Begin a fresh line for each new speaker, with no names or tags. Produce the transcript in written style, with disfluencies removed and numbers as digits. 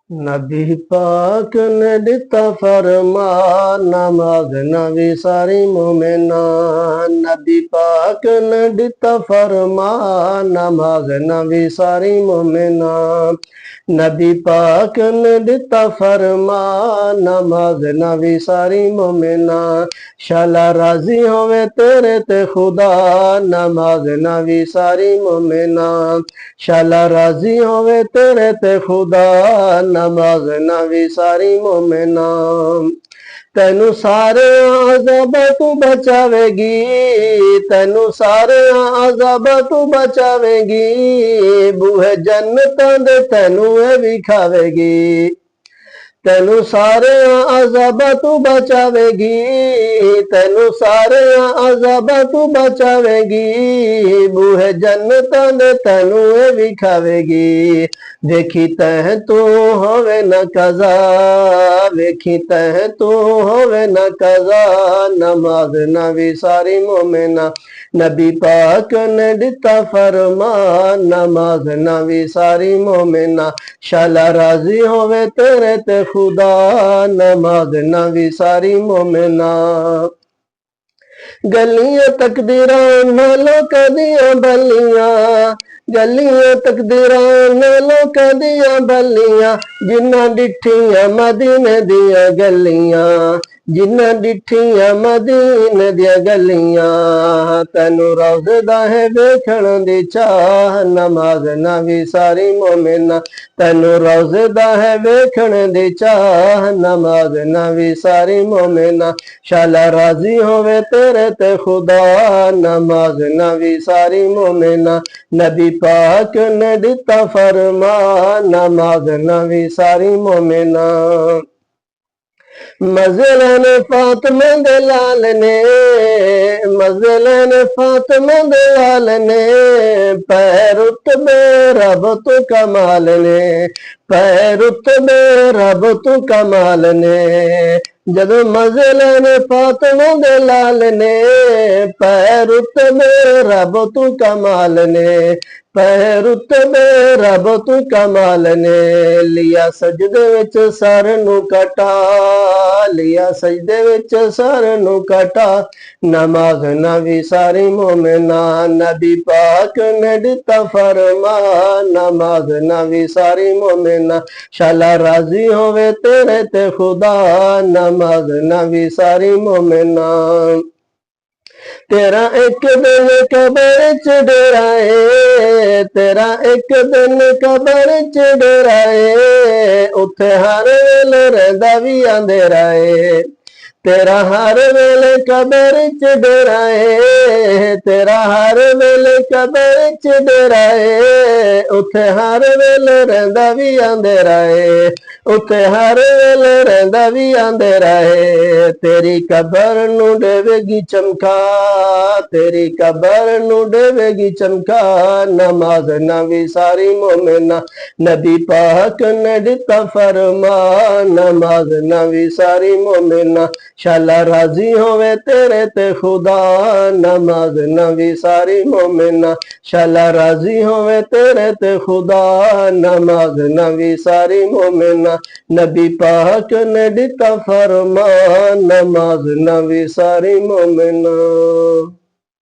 नबी पाक ने दिता फरमान, नमाज नबी सारी मोमिना। नबी पाक ने दिता फरमान, नमाज नबी सारी मोमिना। नबी पाक ने दिता फरमान, नमाज नबी सारी मोमिना। शाला राजी होवे तेरे ते खुदा, नमाज नबी सारी मोमिना। शाला राजी होवे तेरे ते खुदा, नमाज नबी सारी मोमिना। तेनू सारे अज़ाब तू बचावेगी, तेनू सारे अज़ाब तू बचावेगी। बूहे जन्नतां दे तेनू विखावेगी। तेनू सारे अज़ाब तू बचावेगी, तेनू सारे अज़ाब तू बचावेगी। बूहे जन्नतां दे तेनू विखावेगी। देखी तह तू होवे न कज़ा, वेखी तह तू होवे न कज़ा। नमाज नबी सारी मोमिना। नबी पाक ने दिता फरमान, नमाज नबी सारी मोमिना। शाला राजी होवे तेरे ते खुदा, नमाज नबी सारी मोमिना। गलियां तकदीरां नालों कदियां बलियां, गलियां तकदीरां नालों कदियां बलियां। जिन्ना डिठियां मदीने दियां गलियां, जिन्ना डिठियां मदीने दियां गलियां। तेनू रोज़दा है वेखण दी चाह, नमाज नबी सारी मोमिना। तेनू रोज़दा है वेखण दी चाह, नमाज नबी सारी मोमिना। शाला राजी होवे तेरे ते खुदा, नमाज नबी सारी मोमिना। नबी पाक ने दिता फरमान, नमाज नबी सारी मोमिना। मज़लन फातिमा दे लाल ने, मज़लन फातिमा दे लाल ने। पैरुतबे रब तू कमाल ने, पैरुतबे रब तू कमाल ने। जदों मज़लन फातिमा दे लाल ने, पैरुतबे रब तू कमाल ने। पैरुतबे रब तू कमाल ने। लिया सजदे विच सर नू कटा, लिया सजदे विच सर नू कटा। नमाज नबी सारी मोमिना। नबी पाक ने दिता फरमान, नमाज नबी सारी मोमिना। शाला राजी होवे तेरे ते खुदा, नमाज नबी सारी मोमिना। तेरा एक दिन कबर च डेराए, तेरा एक दिन कबर च डेराए। उथे हर वेले रहिंदा वी अंधेरा है। तेरा हर वेले कबर च डेराए, तेरा हर वेले कबर च डेराए। उथे हर वेले रहिंदा वी अंधेरा है, उथे हर वेले रहिंदा वी अंधेरा है। तेरी कबर नू देवेगी चमका, तेरी कबर नू देवेगी चमका। नमाज नबी सारी मोमिना। नबी पाक ने दिता फरमान, नमाज नबी सारी मोमिना। शाला राजी होवे तेरे ते खुदा, नमाज नबी सारी मोमिना। शाला राजी होवे तेरे ते खुदा, नमाज नबी सारी मोमिना। नबी पाक ने दिता फरमान, नमाज नबी सारी मोमिना।